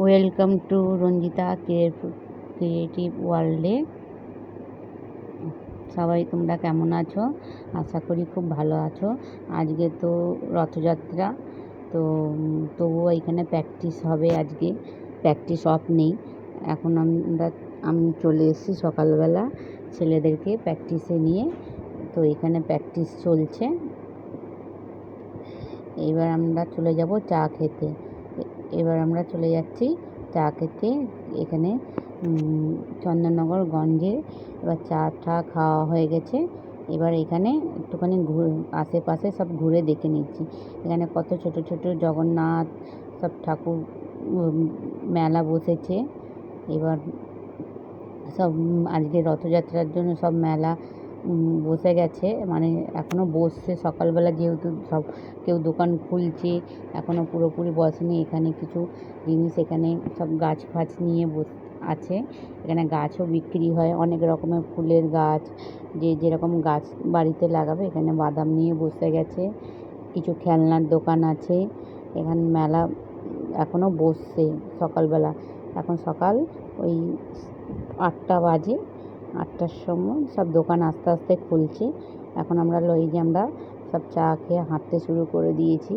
Welcome to Ranjita creative ওয়ার্ল্ডে। সবাই তোমরা কেমন আছো? আশা করি খুব ভালো আছো। আজকে তো রথযাত্রা, তো তবুও এখানে প্র্যাকটিস হবে। আজকে প্র্যাকটিস অফ নেই। এখন আমি চলে এসেছি সকালবেলা ছেলেদেরকে প্র্যাকটিসে নিয়ে। তো এখানে প্র্যাকটিস চলছে। এবার আমরা চলে যাব চা খেতে। এবার আমরা চলে যাচ্ছি চা খেতে এখানে চন্দননগর গঞ্জে। এবার চা খাওয়া হয়ে গেছে। এবার এখানে একটুখানি আশেপাশে সব ঘুরে দেখে নিচ্ছি। এখানে কত ছোট ছোট জগন্নাথ সব ঠাকুর মেলা বসেছে। এবার সব আজকে রথযাত্রার জন্য সব মেলা বসে গেছে, মানে এখনও বসছে। সকালবেলা যেহেতু সব কেউ দোকান খুলছে, এখনও পুরোপুরি বসেনি। এখানে কিছু জিনিস এখানে সব গাছ ফাছ নিয়ে আছে। এখানে গাছও বিক্রি হয়, অনেক রকমের ফুলের গাছ, যেরকম গাছ বাড়িতে লাগাবে। এখানে বাদাম নিয়ে বসে গেছে। কিছু খেলনার দোকান আছে। এখানে মেলা এখনও বসছে সকালবেলা। এখন সকাল ওই 8টা বাজে। 8টার সময় সব দোকান আস্তে আস্তে খুলছে। এখন আমরা সব চা খেয়ে হাঁটতে শুরু করে দিয়েছি।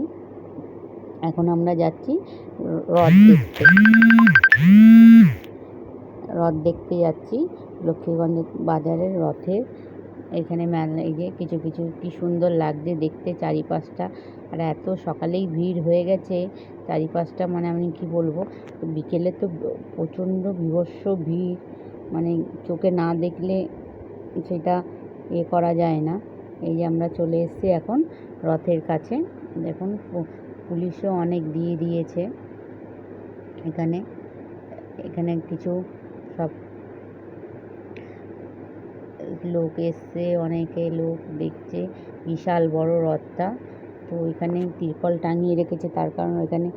এখন আমরা যাচ্ছি রথ দেখতে যাচ্ছি লক্ষ্মীগঞ্জ বাজারের রথের। এখানে মেলা, এই যে কিছু কিছু কি সুন্দর লাগছে দেখতে চারিপাশটা। আর এত সকালেই ভিড় হয়ে গেছে চারিপাশটা, মানে আমি কি বলবো। বিকেলে তো প্রচণ্ড বীভৎস ভিড়, মানে চোখে না দেখলে সেটা করা যায় না। এই যে আমরা চলে এসেছি এখন রথের কাছে। দেখুন পুলিশও অনেক দিয়ে দিয়েছে এখানে। এখানে কিছু সব লোক এসছে, অনেকে লোক দেখছে বিশাল বড় রথটা। তো এখানে তিরপল টাঙিয়ে রেখেছে, তার কারণ এখানে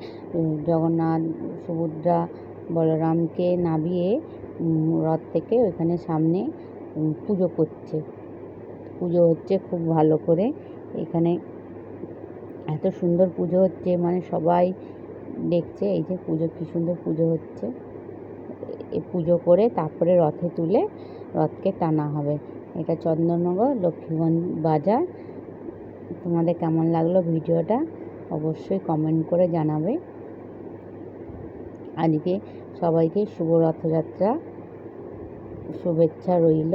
জগন্নাথ, সুভদ্রা, বলরামকে নামিয়ে রথ থেকে ওইখানে সামনে পুজো হচ্ছে খুব ভালো করে। এখানে এত সুন্দর পুজো হচ্ছে, মানে সবাই দেখছে। এই যে কি সুন্দর পুজো হচ্ছে। পুজো করে তারপরে রথে তুলে রথকে টানা হবে। এটা চন্দননগর লক্ষ্মীগঞ্জ বাজার। তোমাদের কেমন লাগলো ভিডিওটা অবশ্যই কমেন্ট করে জানাবে। আজকে সবাইকে শুভ রথযাত্রা শুভেচ্ছা রইল।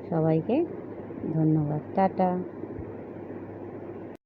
সবাইকে ধন্যবাদ। টাটা।